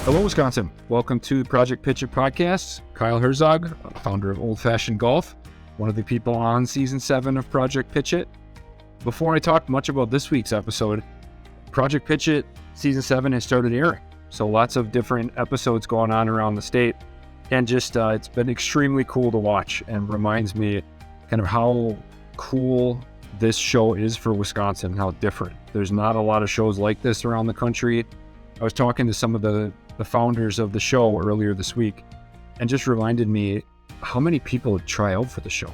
Hello, Wisconsin. Welcome to Project Pitch It podcast. Kyle Herzog, founder of Old Fashioned Golf, one of the people on season 7 of Project Pitch It. Before I talk much about this week's episode, Project Pitch It season 7 has started airing. So lots of different episodes going on around the state. And just, it's been extremely cool to watch and reminds me kind of how cool this show is for Wisconsin, how different. There's not a lot of shows like this around the country. I was talking to some of the founders of the show earlier this week and just reminded me how many people try out for the show.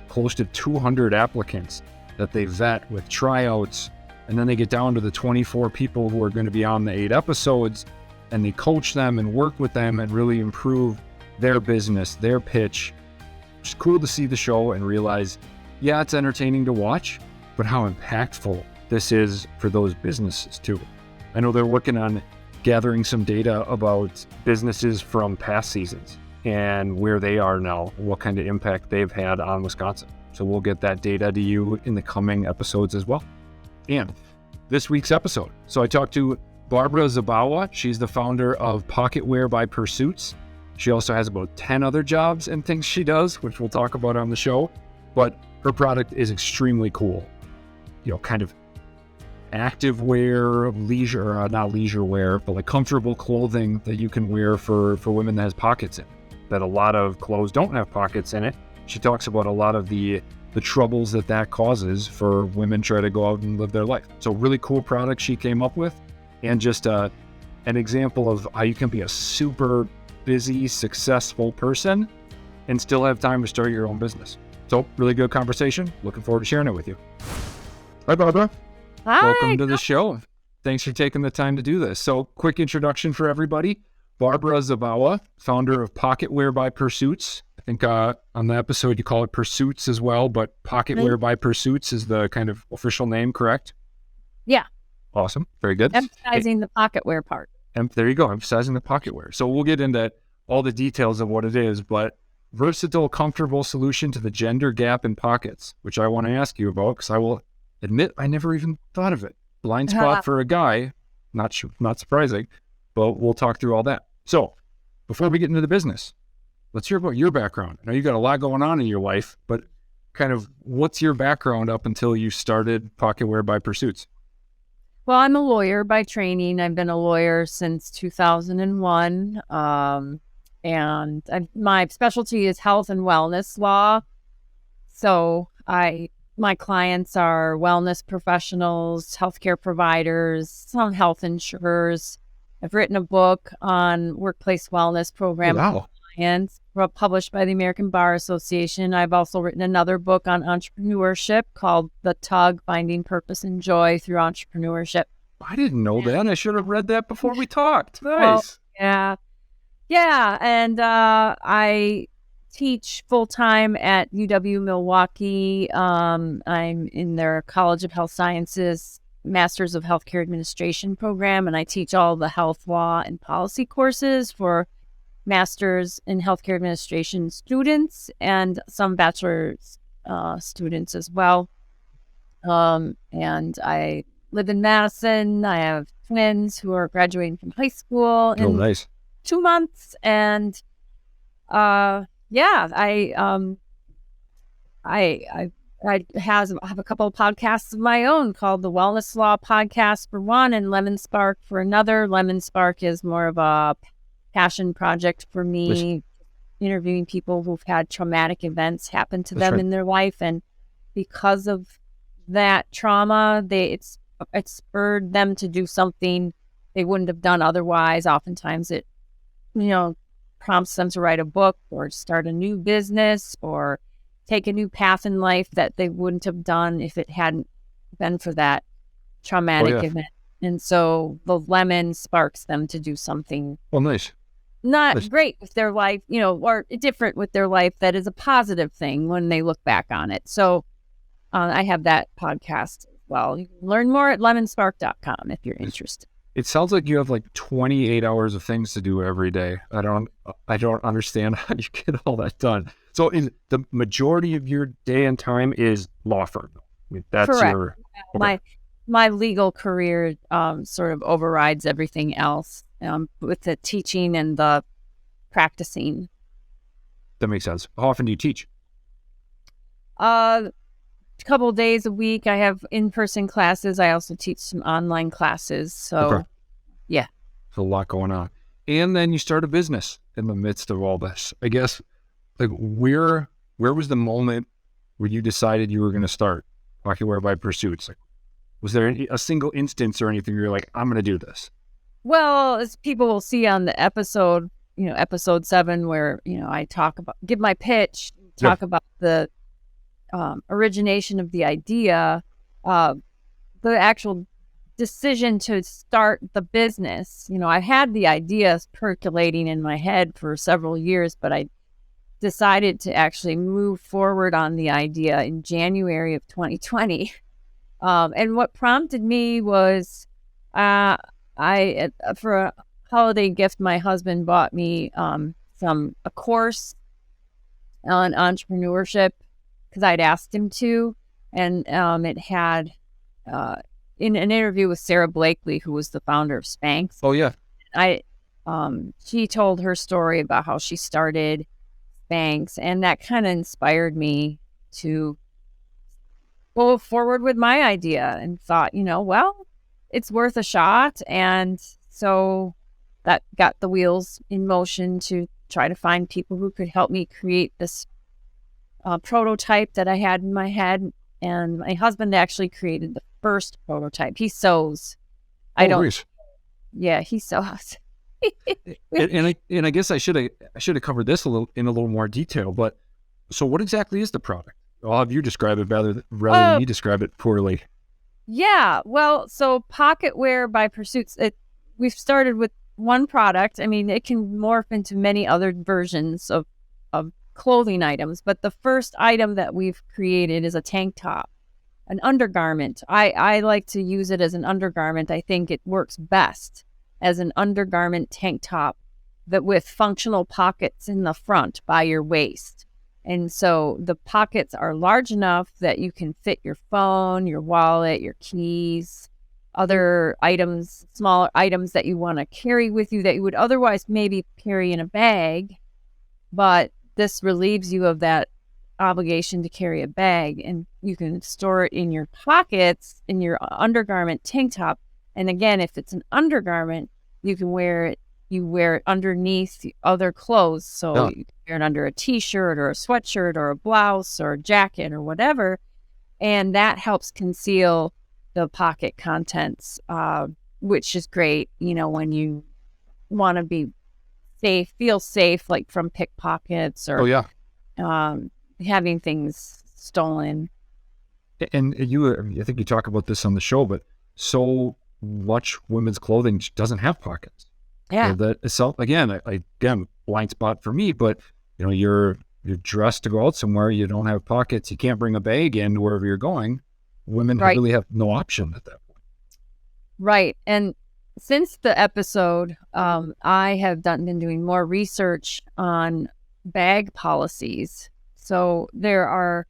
Close to 200 applicants that they vet with tryouts, and then they get down to the 24 people who are going to be on the 8 episodes, and they coach them and work with them and really improve their business, their pitch. It's cool to see the show and realize, yeah, it's entertaining to watch, but how impactful this is for those businesses too. I know they're working on gathering some data about businesses from past seasons and where they are now, what kind of impact they've had on Wisconsin. So we'll get that data to you in the coming episodes as well. And this week's episode. So I talked to Barbara Zabawa. She's the founder of Pocketwear by Pursesuitz. She also has about 10 other jobs and things she does, which we'll talk about on the show. But her product is extremely cool. You know, kind of active wear, leisure, not leisure wear, but like comfortable clothing that you can wear for women that has pockets in it, that a lot of clothes don't have pockets in it. She talks about a lot of the troubles that causes for women trying to go out and live their life. So really cool product she came up with, and just an example of how you can be a super busy, successful person and still have time to start your own business. So really good conversation. Looking forward to sharing it with you. Hi, Barbara. Hi. Welcome to the show. Thanks for taking the time to do this. So quick introduction for everybody. Barbara Zabawa, founder of Pocketwear by Pursesuitz. I think on the episode you call it Pursesuitz as well, but Pocketwear by Pursesuitz is the kind of official name, correct? Yeah. Awesome. Very good. Emphasizing the pocketwear part. And there you go, emphasizing the pocketwear. So we'll get into all the details of what it is, but versatile, comfortable solution to the gender gap in pockets, which I want to ask you about because I will admit I never even thought of it. Blind spot for a guy, not surprising, but we'll talk through all that. So before we get into the business, let's hear about your background. I know you got a lot going on in your life, but kind of what's your background up until you started Pocketwear by Pursesuitz? Well, I'm a lawyer by training. I've been a lawyer since 2001. And my specialty is health and wellness law. So my clients are wellness professionals, healthcare providers, some health insurers. I've written a book on workplace wellness program clients, published by the American Bar Association. I've also written another book on entrepreneurship called The Tug: Finding Purpose and Joy Through Entrepreneurship. I didn't know that. I should have read that before we talked. Nice. Well, yeah. Yeah. And I teach full-time at UW Milwaukee. I'm in their College of Health Sciences Masters of Healthcare Administration program, and I teach all the health law and policy courses for Masters in Healthcare Administration students and some bachelor's students as well. And I live in Madison. I have twins who are graduating from high school in 2 months. And I have a couple of podcasts of my own called the Wellness Law Podcast for one and Lemon Spark for another. Lemon Spark is more of a passion project for me, interviewing people who've had traumatic events happen to them in their life. And because of that trauma, it spurred them to do something they wouldn't have done otherwise. Oftentimes it, prompts them to write a book or start a new business or take a new path in life that they wouldn't have done if it hadn't been for that traumatic event. And so the lemon sparks them to do something not great with their life, or different with their life that is a positive thing when they look back on it. So I have that podcast as well. You can learn more at lemonspark.com if you're interested. It sounds like you have like 28 hours of things to do every day. I don't understand how you get all that done. So the majority of your day and time is law firm. I mean, that's correct. your... Okay. my legal career sort of overrides everything else with the teaching and the practicing. That makes sense. How often do you teach? A couple days a week. I have in-person classes. I also teach some online classes. So, yeah. There's a lot going on. And then you start a business in the midst of all this. I guess, like, where was the moment where you decided you were going to start Pocketware by Pursesuitz? Like, was there a single instance or anything where you're like, I'm going to do this? Well, as people will see on the episode, episode 7, where, I give my pitch, talk about the origination of the idea, the actual decision to start the business. I had the ideas percolating in my head for several years, but I decided to actually move forward on the idea in January of 2020. And what prompted me was for a holiday gift, my husband bought me a course on entrepreneurship because I'd asked him to, and it had in an interview with Sarah Blakely, who was the founder of Spanx. Oh yeah, she told her story about how she started Spanx, and that kind of inspired me to go forward with my idea, and thought, well, it's worth a shot. And so that got the wheels in motion to try to find people who could help me create this prototype that I had in my head. And my husband actually created the first prototype. He sews. Yeah, he sews. and I guess I should have covered this in a little more detail. But so, what exactly is the product? I'll have you describe it rather than me describe it poorly. Yeah, well, so Pocketware by Pursesuitz, we've started with one product. I mean, it can morph into many other versions of clothing items, but the first item that we've created is a tank top, an undergarment. I like to use it as an undergarment. I think it works best as an undergarment tank top that with functional pockets in the front by your waist. And so the pockets are large enough that you can fit your phone, your wallet, your keys, other items, smaller items that you want to carry with you that you would otherwise maybe carry in a bag. But this relieves you of that obligation to carry a bag, and you can store it in your pockets in your undergarment tank top. And again, if it's an undergarment, you can wear it. You wear it underneath other clothes. So you can wear it under a t-shirt or a sweatshirt or a blouse or a jacket or whatever. And that helps conceal the pocket contents, which is great, when you want to be safe, feel safe, like from pickpockets or having things stolen. And I think you talk about this on the show, but so much women's clothing doesn't have pockets. Yeah. So that itself, again, blind spot for me, but you're dressed to go out somewhere, you don't have pockets, you can't bring a bag in wherever you're going. Women really have no option at that point. Right. And since the episode, I have been doing more research on bag policies. So there are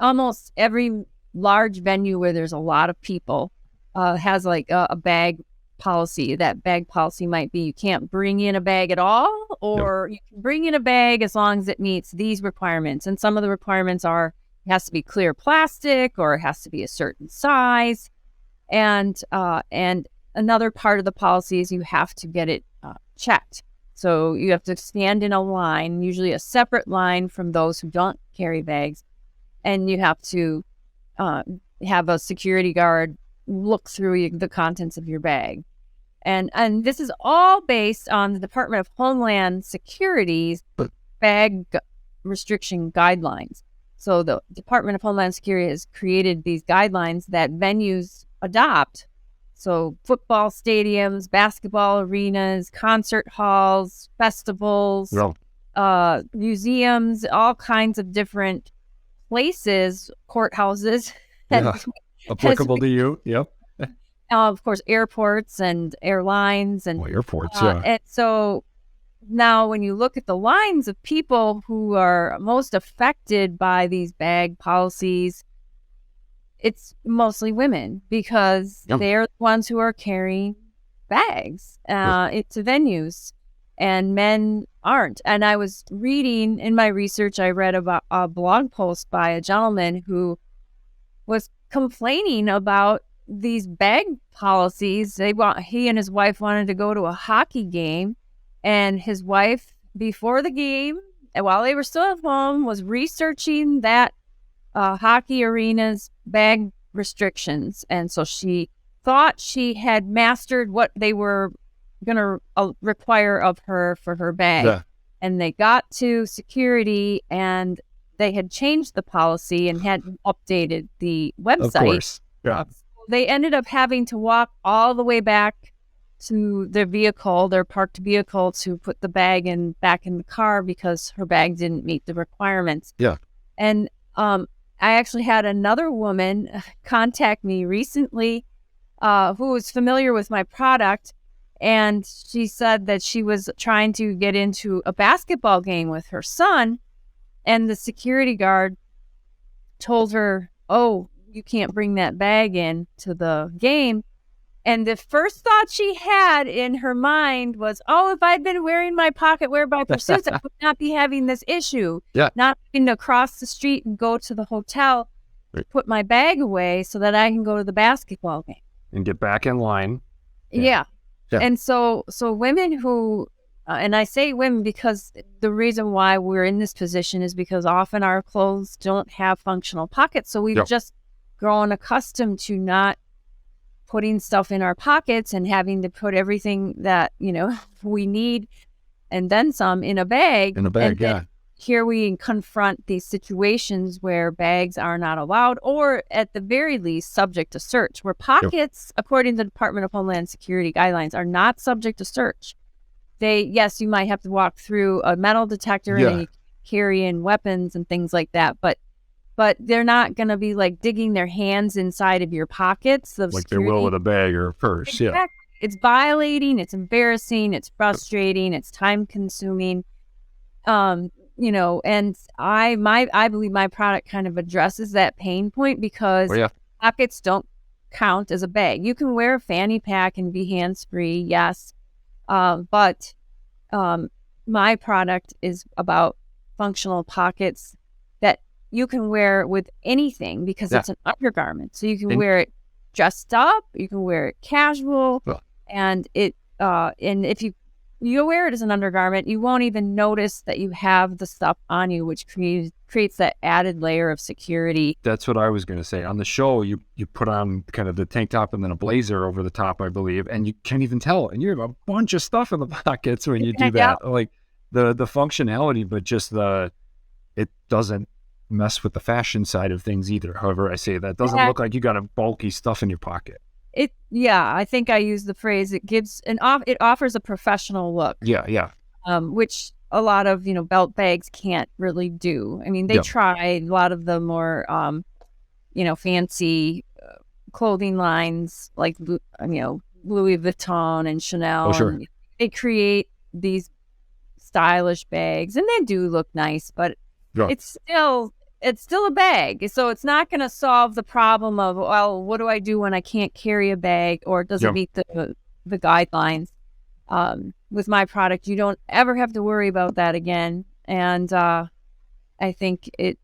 almost every large venue where there's a lot of people has like a bag policy. That bag policy might be you can't bring in a bag at all, or you can bring in a bag as long as it meets these requirements. And some of the requirements are it has to be clear plastic, or it has to be a certain size. And another part of the policy is you have to get it checked. So you have to stand in a line, usually a separate line from those who don't carry bags. And you have to have a security guard look through the contents of your bag. And this is all based on the Department of Homeland Security's bag restriction guidelines. So the Department of Homeland Security has created these guidelines that venues adopt. So football stadiums, basketball arenas, concert halls, festivals, museums, all kinds of different places, courthouses. Applicable to you. Yep. Of course, airports and airlines and airports. And so now when you look at the lines of people who are most affected by these bag policies, it's mostly women because they're the ones who are carrying bags into venues, and men aren't. And I was reading in my research, I read about a blog post by a gentleman who was complaining about these bag policies. He and his wife wanted to go to a hockey game, and his wife, before the game, and while they were still at home, was researching that hockey arena's bag restrictions. And so she thought she had mastered what they were going to require of her for her bag. Yeah. And they got to security, and they had changed the policy and hadn't updated the website. Of course. Yeah. They ended up having to walk all the way back to their vehicle, their parked vehicle, to put the bag back in the car because her bag didn't meet the requirements. Yeah. And I actually had another woman contact me recently who was familiar with my product, and she said that she was trying to get into a basketball game with her son, and the security guard told her, "Oh, you can't bring that bag in to the game." And the first thought she had in her mind was, "Oh, if I'd been wearing my pocket wear by Pursesuitz, I would not be having this issue. Yeah. Not having to cross the street and go to the hotel, put my bag away so that I can go to the basketball game and get back in line." Yeah. And so women who, and I say women because the reason why we're in this position is because often our clothes don't have functional pockets. So we've just grown accustomed to not putting stuff in our pockets and having to put everything that, we need and then some in a bag. And here we confront these situations where bags are not allowed, or at the very least subject to search, where pockets, according to the Department of Homeland Security guidelines, are not subject to search. Yes, you might have to walk through a metal detector and then you carry in weapons and things like that, but they're not going to be like digging their hands inside of your pockets. Like they will with a bag or a purse. Exactly. Yeah. It's violating, it's embarrassing, it's frustrating, it's time consuming. And I believe my product kind of addresses that pain point because pockets don't count as a bag. You can wear a fanny pack and be hands-free, yes. But my product is about functional pockets that you can wear with anything because it's an undergarment. So you can wear it dressed up, you can wear it casual, and if you wear it as an undergarment, you won't even notice that you have the stuff on you, which creates that added layer of security. That's what I was going to say. On the show, you put on kind of the tank top and then a blazer over the top, I believe, and you can't even tell. And you have a bunch of stuff in the pockets when you do that. Like the functionality, but just it doesn't mess with the fashion side of things either. However I say that, it doesn't look like you got a bulky stuff in your pocket. I think I use the phrase, it offers a professional look. Yeah. Which a lot of, belt bags can't really do. I mean, they try a lot of the more, fancy clothing lines like, Louis Vuitton and Chanel. Oh, sure. And they create these stylish bags and they do look nice, but it's still a bag. So it's not going to solve the problem of, well, what do I do when I can't carry a bag or does it meet the guidelines? With my product, you don't ever have to worry about that again. And I think it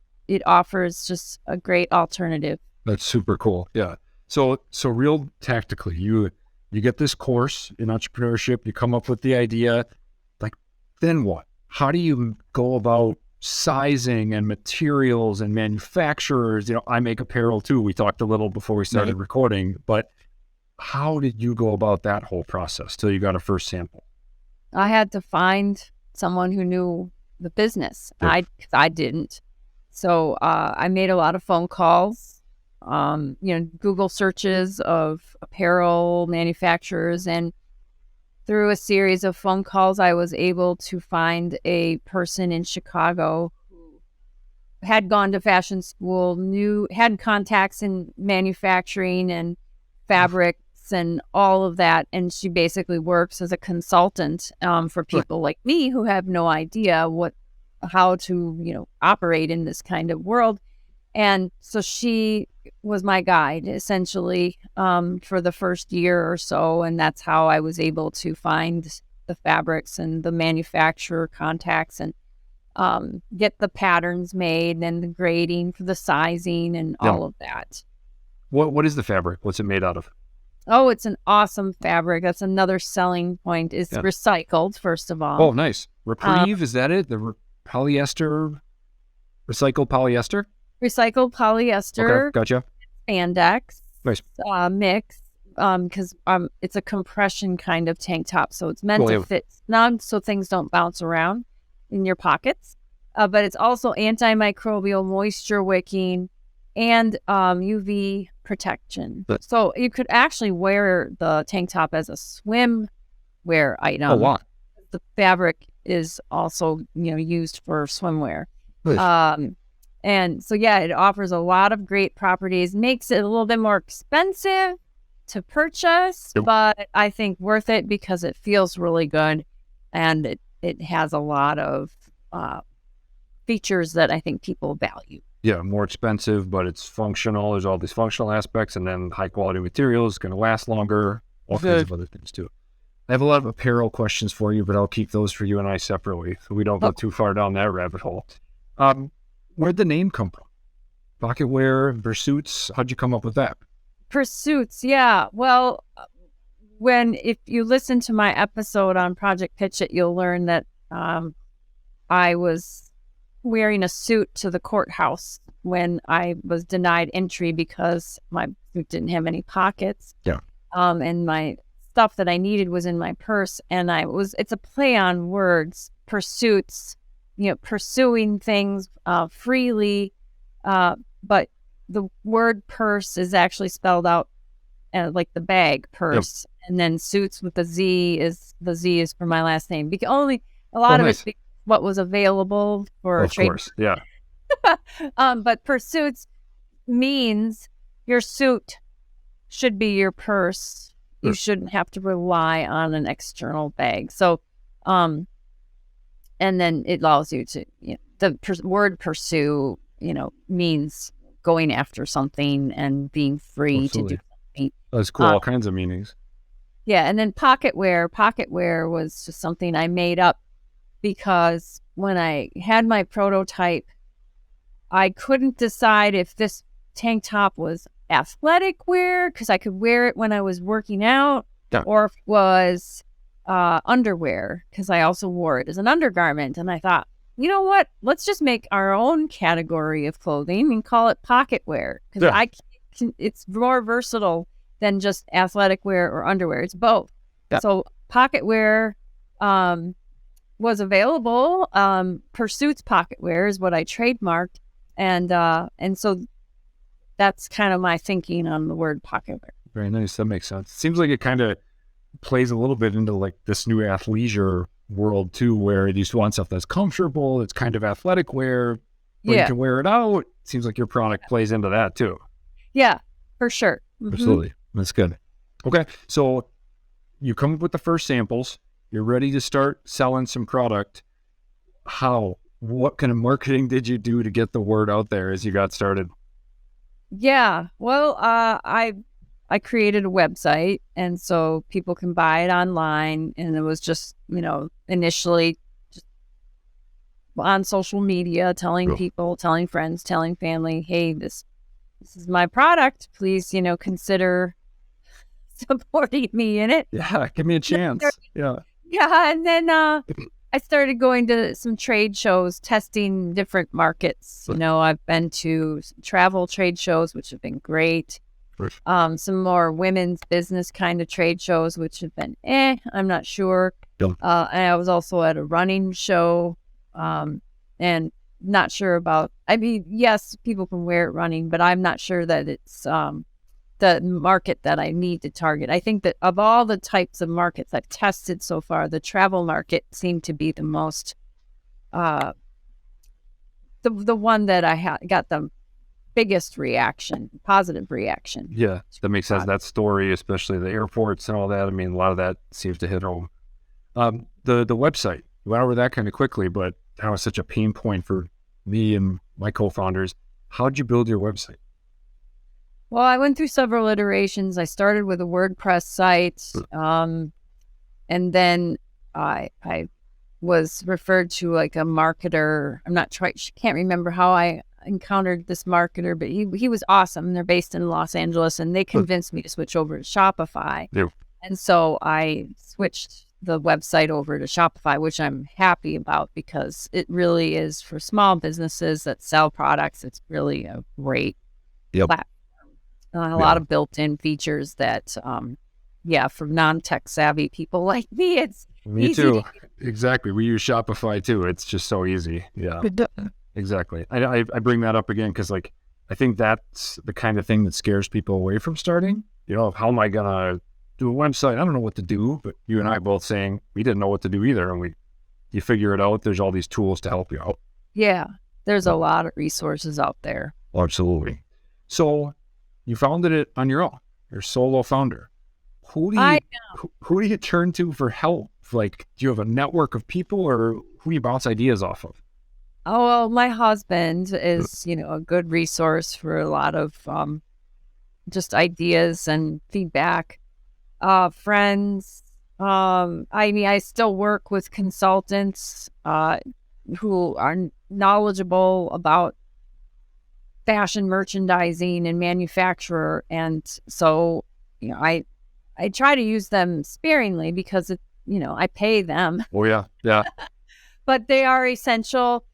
offers just a great alternative. That's super cool. Yeah. So real tactically, you get this course in entrepreneurship, you come up with the idea, like, then what? How do you go about sizing and materials and manufacturers? I make apparel too. We talked a little before we started recording, but how did you go about that whole process till you got a first sample? I had to find someone who knew the business. I didn't. So I made a lot of phone calls, Google searches of apparel manufacturers, and through a series of phone calls, I was able to find a person in Chicago who had gone to fashion school, had contacts in manufacturing and fabrics and all of that. And she basically works as a consultant for people like me who have no idea how to, operate in this kind of world. And so she was my guide essentially for the first year or so. And that's how I was able to find the fabrics and the manufacturer contacts and get the patterns made and the grading for the sizing and all of that. What is the fabric? What's it made out of? Oh, it's an awesome fabric. That's another selling point. It's recycled, first of all. Oh, nice. Reprieve, is that it? The polyester, recycled polyester? Recycled polyester. Okay, gotcha. Spandex. Nice. Mix. Because it's a compression kind of tank top. So it's meant to fit snug so things don't bounce around in your pockets. But it's also antimicrobial, moisture wicking, and UV protection. So you could actually wear the tank top as a swimwear item. Oh, wow. The fabric is also, used for swimwear. Nice. And so, it offers a lot of great properties, makes it a little bit more expensive to purchase, but I think worth it because it feels really good and it has a lot of features that I think people value. Yeah, more expensive, but it's functional. There's all these functional aspects, and then high quality materials, going to last longer, all kinds of other things too. I have a lot of apparel questions for you, but I'll keep those for you and I separately, so we don't go too far down that rabbit hole. Where'd the name come from? Pocketwear, Pursesuitz, how'd you come up with that? Pursesuitz, yeah. Well, if you listen to my episode on Project Pitch It, you'll learn that I was wearing a suit to the courthouse when I was denied entry because my suit didn't have any pockets. Yeah. And my stuff that I needed was in my purse. And it's a play on words, pursuits, pursuing things freely. But the word purse is actually spelled out like the bag purse. Yep. And then suits with the Z is for my last name. Only a lot of it's what was available for of trade. Of course, yeah. But Pursesuitz means your suit should be your purse. You shouldn't have to rely on an external bag. So, and then it allows you to, the word pursue, means going after something and being free to do something. That's cool. All kinds of meanings. Yeah. And then pocketwear was just something I made up because when I had my prototype, I couldn't decide if this tank top was athletic wear because I could wear it when I was working out, or if it was underwear because I also wore it as an undergarment. And I thought, you know what? Let's just make our own category of clothing and call it pocketwear because it's more versatile than just athletic wear or underwear. It's both. Yeah. So pocketwear was available. Pursesuitz pocketwear is what I trademarked, and so that's kind of my thinking on the word pocketwear. Very nice. That makes sense. Seems like it kind of plays a little bit into like this new athleisure world too, where you just want stuff that's comfortable. It's kind of athletic wear, but you can wear it out. Seems like your product plays into that too. Yeah, for sure. Mm-hmm. Absolutely. That's good. Okay, so you come up with the first samples. You're ready to start selling some product. How? What kind of marketing did you do to get the word out there as you got started? Yeah, well, I created a website, and so people can buy it online. And it was just, initially just on social media, telling people, telling friends, telling family, hey, this is my product. Please, consider supporting me in it. Yeah, give me a chance. Yeah. Yeah, and then I started going to some trade shows, testing different markets. I've been to travel trade shows, which have been great. Some more women's business kind of trade shows, which have been I'm not sure. And I was also at a running show, and not sure about, yes, people can wear it running, but I'm not sure that it's the market that I need to target. I think that of all the types of markets I've tested so far, the travel market seemed to be the most, the one that I got the biggest positive reaction. Yeah, that makes sense. That story, especially the airports and all that, a lot of that seems to hit home. The website, you went over that kind of quickly, but that was such a pain point for me and my co-founders. How'd you build your website? Well, I went through several iterations. I started with a WordPress site, and then I was referred to like a marketer. I'm not trying, can't remember how I encountered this marketer, but he was awesome. They're based in Los Angeles, and they convinced me to switch over to Shopify. Yeah. And so I switched the website over to Shopify, which I'm happy about because it really is for small businesses that sell products. It's really a great platform. A lot of built-in features that, for non-tech savvy people like me, it's me easy too. Exactly. We use Shopify too. It's just so easy. Yeah, exactly. I bring that up again because like I think that's the kind of thing that scares people away from starting. You know, how am I gonna do a website? I don't know what to do. But you and I both saying we didn't know what to do either, and you figure it out. There's all these tools to help you out. Yeah, there's a lot of resources out there. Absolutely. So you founded it on your own. You're a solo founder. Who do you turn to for help? Like, do you have a network of people, or who do you bounce ideas off of? Oh, well, my husband is, a good resource for a lot of just ideas and feedback. Friends. I still work with consultants who are knowledgeable about fashion merchandising and manufacturer, and so I try to use them sparingly because I pay them. Oh yeah. But they are essential.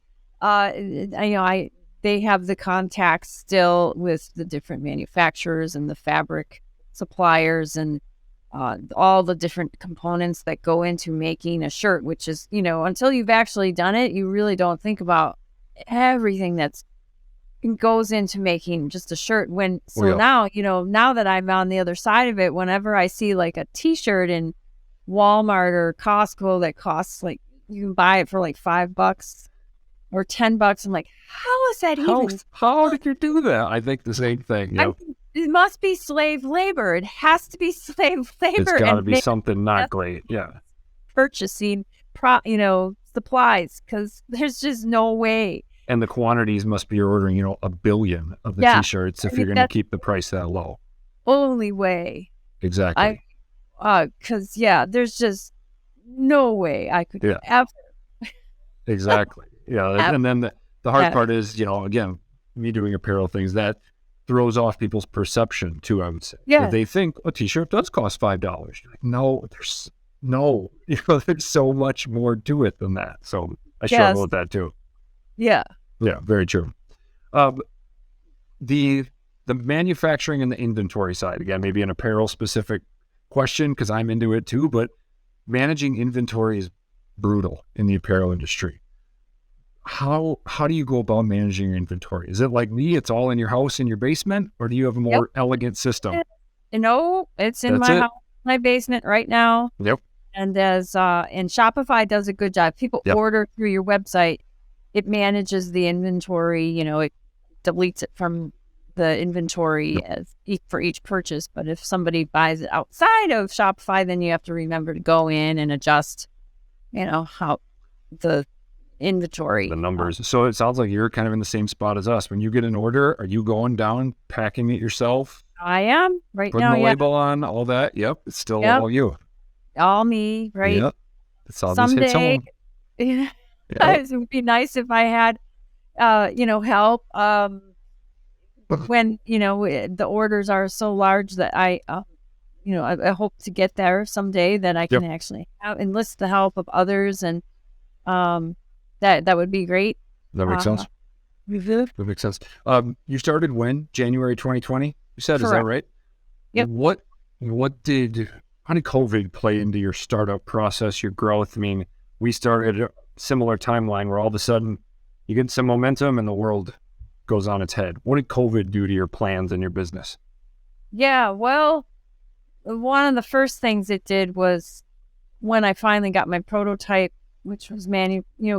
They have the contacts still with the different manufacturers and the fabric suppliers and all the different components that go into making a shirt, which is, until you've actually done it, you really don't think about everything that goes into making just a shirt. Now that I'm on the other side of it, whenever I see like a t-shirt in Walmart or Costco that costs like, you can buy it for like $5 or $10, I'm like, how is that even? How did you do that? I think the same thing. It must be slave labor. It has to be slave labor. It's got to be something not great. Yeah. Purchasing, supplies, because there's just no way. And the quantities must be ordering, 1 billion of the t-shirts if you're going to keep the price that low. Only way. Exactly. Because there's just no way I could ever. Exactly. Yeah. And then the hard part is, again, me doing apparel things, that throws off people's perception too, I would say. Yeah. If they think a t-shirt does cost $5. You're like, no, there's so much more to it than that. So I struggle with that too. Yeah. Yeah, very true. The manufacturing and the inventory side, again, maybe an apparel specific question because I'm into it too, but managing inventory is brutal in the apparel industry. How do you go about managing your inventory? Is it like me, it's all in your house in your basement, or do you have a more elegant system? No, it's in my house, my basement right now. Yep. And and Shopify does a good job. People order through your website. It manages the inventory, it deletes it from the inventory for each purchase. But if somebody buys it outside of Shopify, then you have to remember to go in and adjust, how the inventory. The numbers. So it sounds like you're kind of in the same spot as us. When you get an order, are you going down, packing it yourself? I am right now. Putting the label on, all that. Yep. It's still all you. All me, right? Yep. It's all this hits home. Yeah. It would be nice if I had, help when, the orders are so large that I hope to get there someday that I can actually enlist the help of others. And that would be great. That makes sense. That makes sense. You started when? January 2020? You said, correct. Is that right? Yep. How did COVID play into your startup process, your growth? I mean, we started a similar timeline where all of a sudden you get some momentum and the world goes on its head. What did COVID do to your plans and your business? Yeah, well, one of the first things it did was when I finally got my prototype, which was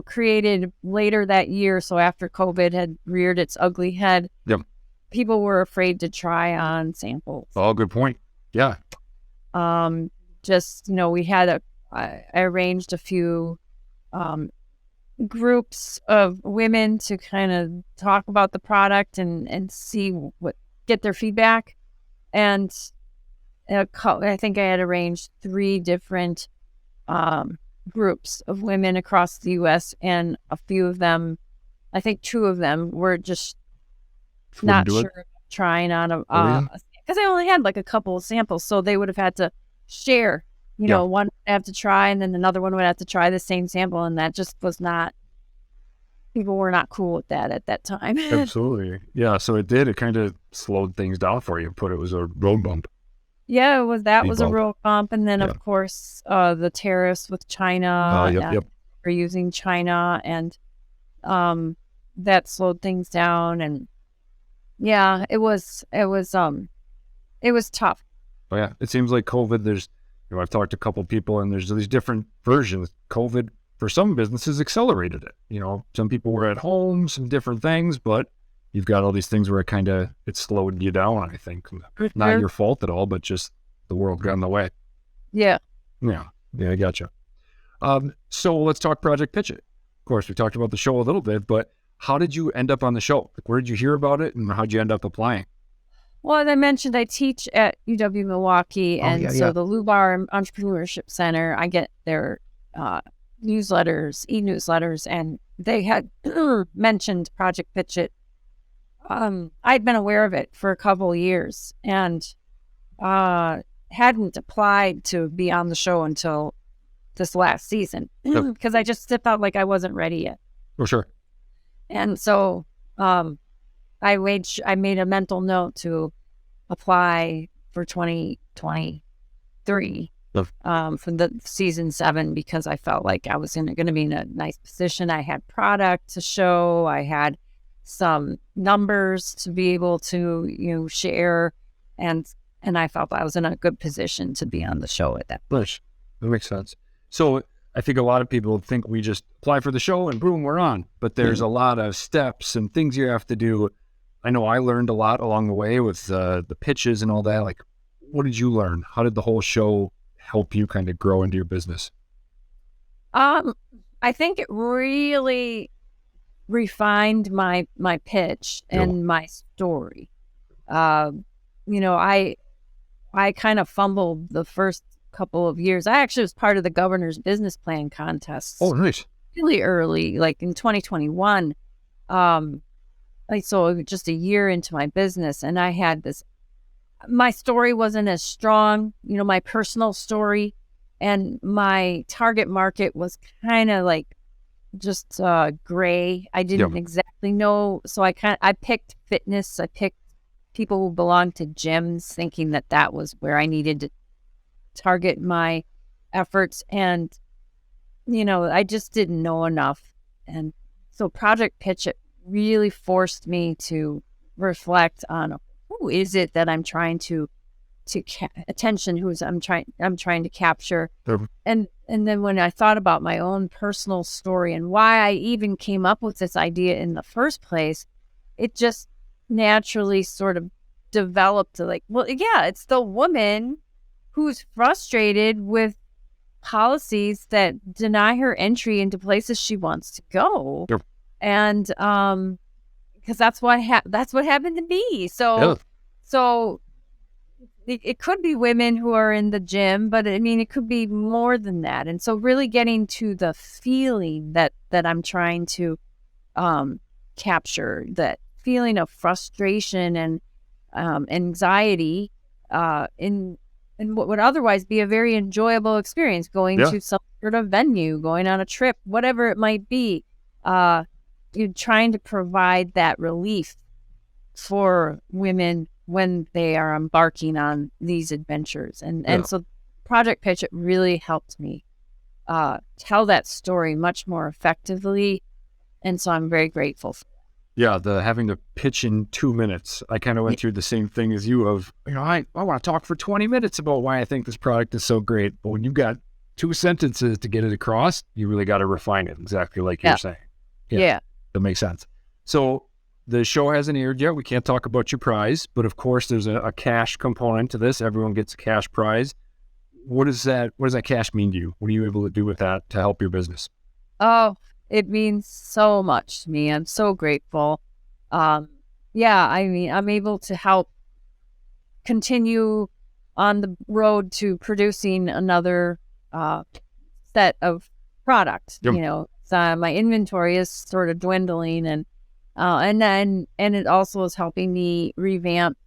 created later that year. So after COVID had reared its ugly head, people were afraid to try on samples. Oh, good point. Yeah. We had I arranged a few groups of women to kind of talk about the product and see what get their feedback. And I think I had arranged 3 different groups of women across the U.S. and a few of them, I think 2 of them were just not sure about trying on because I only had like a couple of samples, so they would have had to share. One would have to try, and then another one would have to try the same sample, and that just was not. People were not cool with that at that time. Absolutely, yeah. So it did. It kind of slowed things down for you. It was a road bump. Yeah, that was a road bump, and then of course the tariffs with China. For using China, and that slowed things down, and yeah, it was tough. Oh yeah, it seems like COVID. There's, I've talked to a couple of people, and there's these different versions. COVID for some businesses accelerated it. Some people were at home, some different things, but you've got all these things where it slowed you down. I think not your fault at all, but just the world got in the way. Yeah. I gotcha. So let's talk Project Pitch It. Of course, we talked about the show a little bit, but how did you end up on the show? Where did you hear about it, and how'd you end up applying? Well, as I mentioned, I teach at UW Milwaukee, and the Lubar Entrepreneurship Center, I get their newsletters, e-newsletters, and they had mentioned Project Pitch It. I'd been aware of it for a couple of years, and hadn't applied to be on the show until this last season, because I just felt like I wasn't ready yet. For sure. And so I made a mental note to apply for 2023 for the season 7, because I felt like I was going to be in a nice position. I had product to show. I had some numbers to be able to share, and I felt I was in a good position to be on the show at that point. Nice. That makes sense. So I think a lot of people think we just apply for the show and boom, we're on. But there's a lot of steps and things you have to do. I know I learned a lot along the way with the pitches and all that. Like, what did you learn? How did the whole show help you kind of grow into your business? I think it really refined my pitch and my story. I kind of fumbled the first couple of years. I actually was part of the governor's business plan contest. Oh, nice. Really early, like in 2021. So just a year into my business, and I had my story wasn't as strong, my personal story, and my target market was kind of like just gray. I didn't exactly know. So I picked fitness. I picked people who belong to gyms, thinking that was where I needed to target my efforts. And, I just didn't know enough. And so Project Pitch It really forced me to reflect on who is it that I'm trying to attention, I'm trying to capture. And then when I thought about my own personal story and why I even came up with this idea in the first place, it just naturally sort of developed to it's the woman who's frustrated with policies that deny her entry into places she wants to go. Yep. And because that's what happened to me. So it could be women who are in the gym, but I mean, it could be more than that. And so really getting to the feeling that I'm trying to capture, that feeling of frustration and anxiety in what would otherwise be a very enjoyable experience, going to some sort of venue, going on a trip, whatever it might be. You're trying to provide that relief for women when they are embarking on these adventures. And so Project Pitch It really helped me tell that story much more effectively. And so I'm very grateful for that. Yeah, having to pitch in 2 minutes. I kind of went through the same thing as you of, I want to talk for 20 minutes about why I think this product is so great. But when you've got 2 sentences to get it across, you really got to refine it, exactly like you're saying. Yeah, that makes sense. So the show hasn't aired yet. We can't talk about your prize, but of course there's a cash component to this. Everyone gets a cash prize. What does that cash mean to you? What are you able to do with that to help your business? Oh, it means so much to me. I'm so grateful. I mean, I'm able to help continue on the road to producing another set of product. Yep. So my inventory is sort of dwindling, and it also is helping me revamp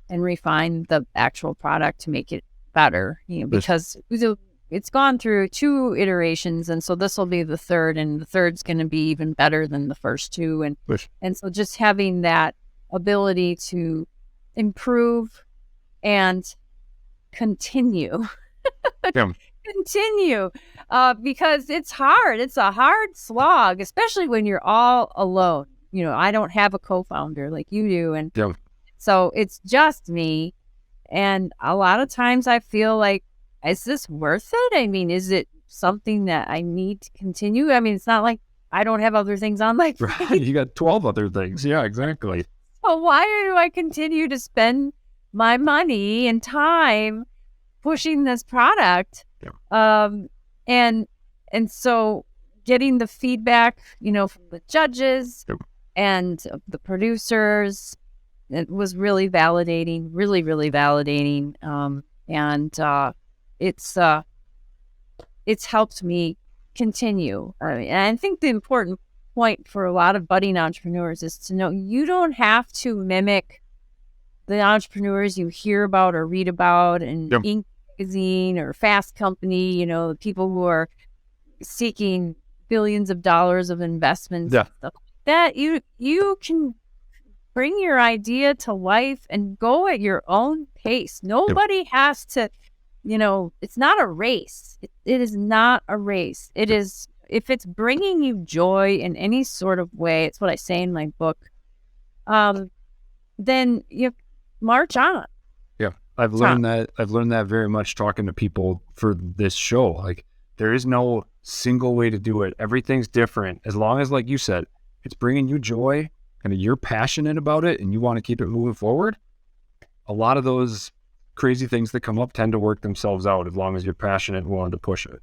and refine the actual product to make it better. Because it's gone through 2 iterations, and so this will be the third, and the third's going to be even better than the first 2, and so just having that ability to improve and continue. Yeah. Continue, because it's hard. It's a hard slog, especially when you're all alone. I don't have a co-founder like you do, and Yeah. so it's just me. And a lot of times I feel like, is this worth it? I mean, is it something that I need to continue? I mean, it's not like I don't have other things on my plate. Right. You got 12 other things. Yeah, exactly. So why do I continue to spend my money and time pushing this product? Yeah. And so getting the feedback, from the judges Yep. and the producers, it was really validating, really, really validating. And it's helped me continue. And I think the important point for a lot of budding entrepreneurs is to know you don't have to mimic the entrepreneurs you hear about or read about in Yep. Inc. magazine or Fast Company, the people who are seeking billions of dollars of investments. Yeah. And stuff like that. You can bring your idea to life and go at your own pace. Nobody has to, it's not a race. It is not a race. It is, if it's bringing you joy in any sort of way, it's what I say in my book, then you march on. Yeah. I've learned that very much talking to people for this show. Like, there is no single way to do it. Everything's different. As long as, like you said, it's bringing you joy and you're passionate about it and you want to keep it moving forward, a lot of those crazy things that come up tend to work themselves out as long as you're passionate and willing to push it.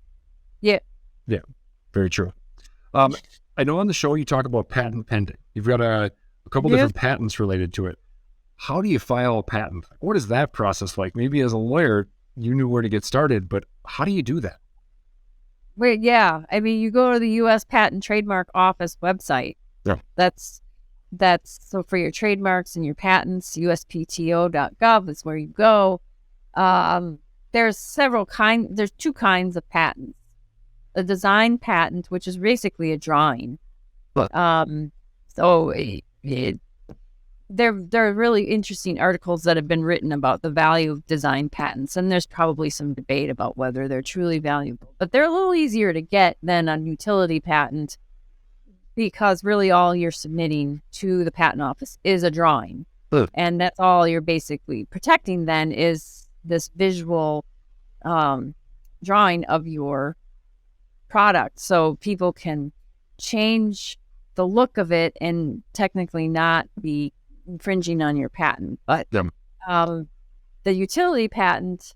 Yeah. Yeah. Very true. I know on the show you talk about patent pending. You've got a couple different patents related to it. How do you file a patent? What is that process like? Maybe as a lawyer, you knew where to get started, but how do you do that? Wait, yeah. I mean, you go to the U.S. Patent Trademark Office website. Yeah. That's so for your trademarks and your patents, uspto.gov is where you go. There's 2 kinds of patents. A design patent, which is basically a drawing. Look. So there are really interesting articles that have been written about the value of design patents, and there's probably some debate about whether they're truly valuable. But they're a little easier to get than a utility patent, because really all you're submitting to the patent office is a drawing. And that's all you're basically protecting then is this visual drawing of your product. So people can change the look of it and technically not be infringing on your patent. But the utility patent,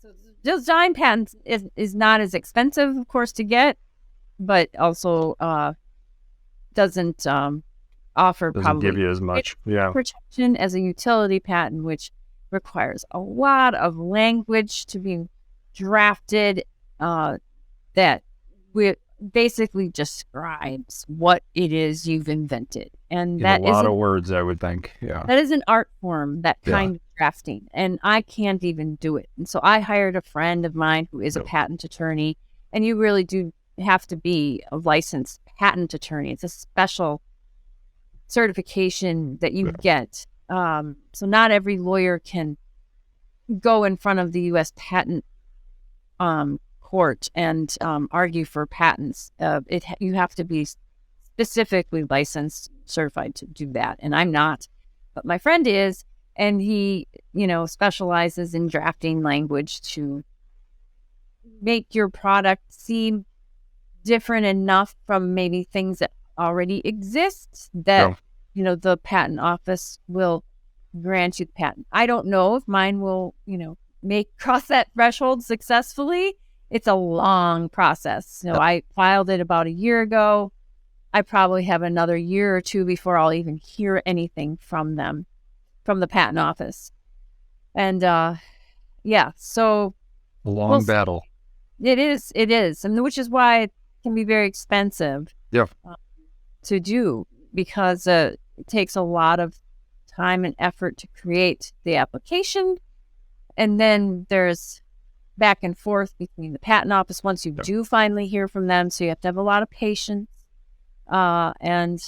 so the design patent is not as expensive, of course, to get, but also doesn't offer probably give you as much protection as a utility patent, which requires a lot of language to be drafted that basically describes what it is you've invented. And that is a lot of words, I would think. Yeah. That is an art form, that kind of drafting. And I can't even do it. And so I hired a friend of mine who is a patent attorney, and you really do have to be a licensed patent attorney. It's a special certification that you get. So not every lawyer can go in front of the U.S. patent court and argue for patents. You have to be specifically licensed, certified to do that, and I'm not. But my friend is, and he, specializes in drafting language to make your product seem different enough from maybe things that already exist that the patent office will grant you the patent. I don't know if mine will cross that threshold successfully. It's a long process. So I filed it about a year ago. I probably have another year or 2 before I'll even hear anything from them, from the patent office. And so A long battle. It is, and which is why it can be very expensive. Yeah. To do, because it takes a lot of time and effort to create the application, and then there's back and forth between the patent office once you do finally hear from them. So you have to have a lot of patience. And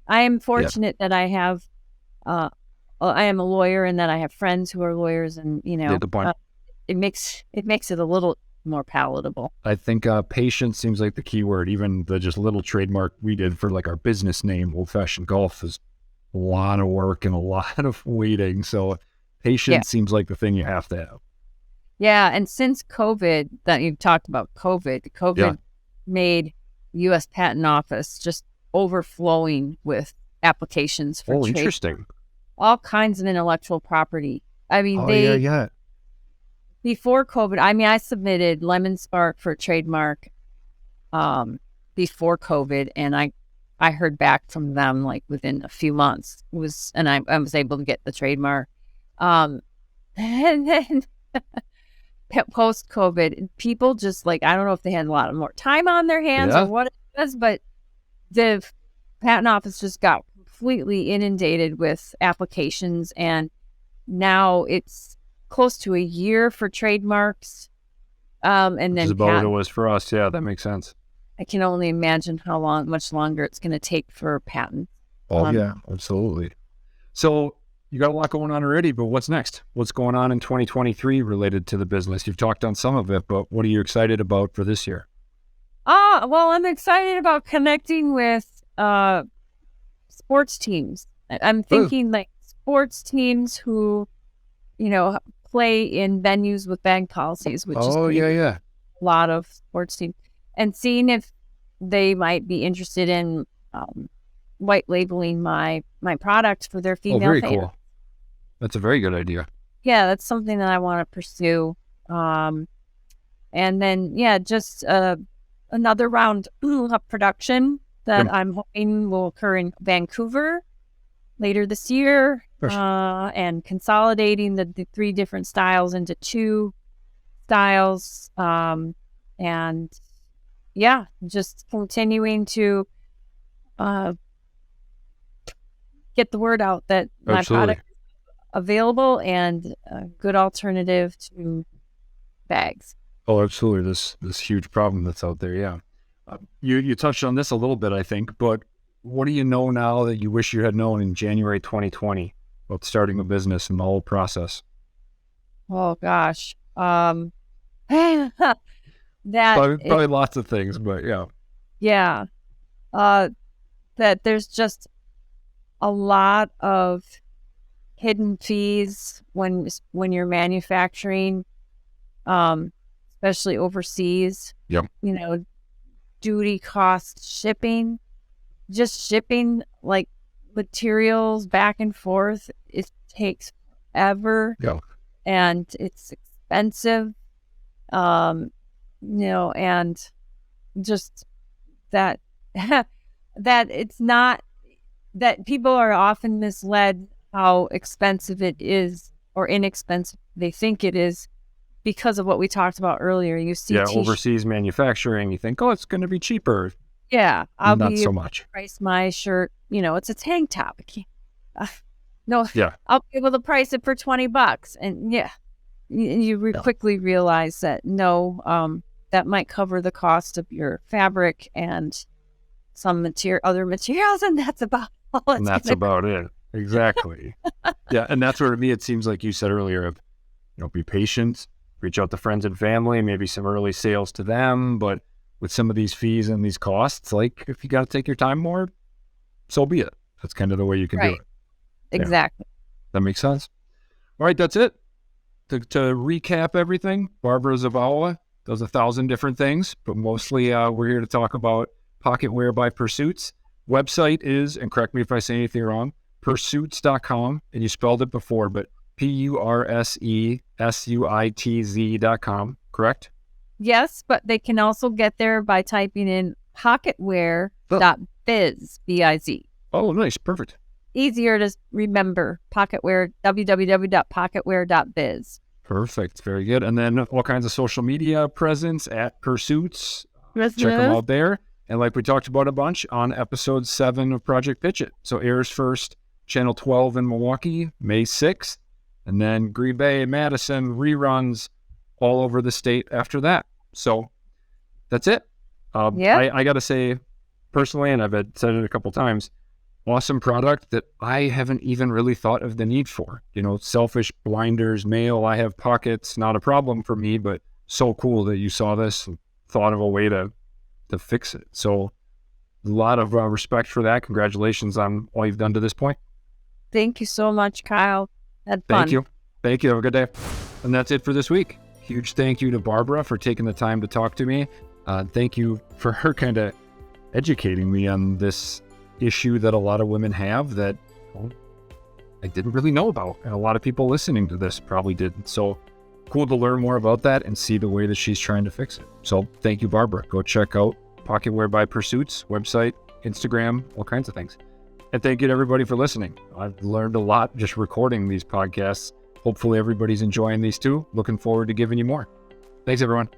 I am fortunate that I have. I am a lawyer, and that I have friends who are lawyers, and good point. It makes it a little more palatable. I think patience seems like the key word. Even the just little trademark we did for like our business name, Old Fashioned Golf, is a lot of work and a lot of waiting. So patience seems like the thing you have to have. Yeah, and since COVID, that you talked about COVID made U.S. Patent Office just overflowing with applications for trade. Interesting. All kinds of intellectual property. I mean, before COVID, I submitted Lemon Spark for a trademark before COVID, and I heard back from them like within a few months. I was able to get the trademark. And then post COVID, people just like, I don't know if they had a lot more time on their hands or what it was, but the patent office just got completely inundated with applications, and now it's close to a year for trademarks. And then which is about what it was for us. Yeah, that makes sense. I can only imagine much longer it's going to take for patents. Oh, yeah, absolutely. So you got a lot going on already, but what's next? What's going on in 2023 related to the business? You've talked on some of it, but what are you excited about for this year? Well, I'm excited about connecting with sports teams. I'm thinking like sports teams who, play in venues with bag policies, which is a lot of sports teams, and seeing if they might be interested in white labeling my product for their female fans. Cool. That's a very good idea. Yeah, that's something that I want to pursue. And then, just another round of production that I'm hoping will occur in Vancouver later this year, and consolidating the 3 different styles into 2 styles. And just continuing to get the word out that my product is available and a good alternative to bags. Oh, absolutely. This huge problem that's out there. Yeah. You touched on this a little bit, I think, but what do you know now that you wish you had known in January 2020 about starting a business and the whole process? Oh gosh. That probably lots of things, but yeah. Yeah. That there's just a lot of hidden fees when you're manufacturing, especially overseas. Yep. Duty cost, shipping, like materials back and forth. It takes forever. Yeah. And it's expensive. And just that that it's not, that people are often misled how expensive it is or inexpensive they think it is because of what we talked about earlier. You see overseas manufacturing, you think, it's going to be cheaper. Yeah, not so much. Price my shirt, it's a tank top. I'll be able to price it for $20, and you quickly realize that that might cover the cost of your fabric and some other materials, and that's about all. And that's about it. Exactly. Yeah, and that's where to me it seems like you said earlier, be patient, reach out to friends and family, maybe some early sales to them, but with some of these fees and these costs, like if you got to take your time more, so be it. That's kind of the way you can do it. Exactly. That makes sense. All right, that's it. To recap everything, Barbara Zabawa does 1,000 different things, but mostly we're here to talk about Pocket Wear by Pursesuitz. Website is, and correct me if I say anything wrong, Pursesuitz.com, and you spelled it before, but Pursesuitz.com, correct? Yes, but they can also get there by typing in pocketwear.biz, B-I-Z. Oh, nice. Perfect. easier to remember. Pocketwear, www.pocketwear.biz. Perfect. Very good. And then all kinds of social media presence at Pursesuitz. Yes, Check them out there. And like we talked about a bunch on episode 7 of Project Pitch It. So airs first, channel 12 in Milwaukee, May 6th. And then Green Bay, Madison, reruns all over the state after that. So that's it. I got to say, personally, and I've said it a couple times, awesome product that I haven't even really thought of the need for. Selfish blinders, male, I have pockets, not a problem for me, but so cool that you saw this and thought of a way to fix it. So a lot of respect for that. Congratulations on all you've done to this point. Thank you so much, Kyle. Had fun. Thank you. Thank you. Have a good day. And that's it for this week. Huge thank you to Barbara for taking the time to talk to me. Thank you for her kind of educating me on this issue that a lot of women have that I didn't really know about. And a lot of people listening to this probably didn't. So cool to learn more about that and see the way that she's trying to fix it. So thank you, Barbara. Go check out Pocketwear by Pursesuitz website, Instagram, all kinds of things. And thank you to everybody for listening. I've learned a lot just recording these podcasts. Hopefully everybody's enjoying these too. Looking forward to giving you more. Thanks, everyone.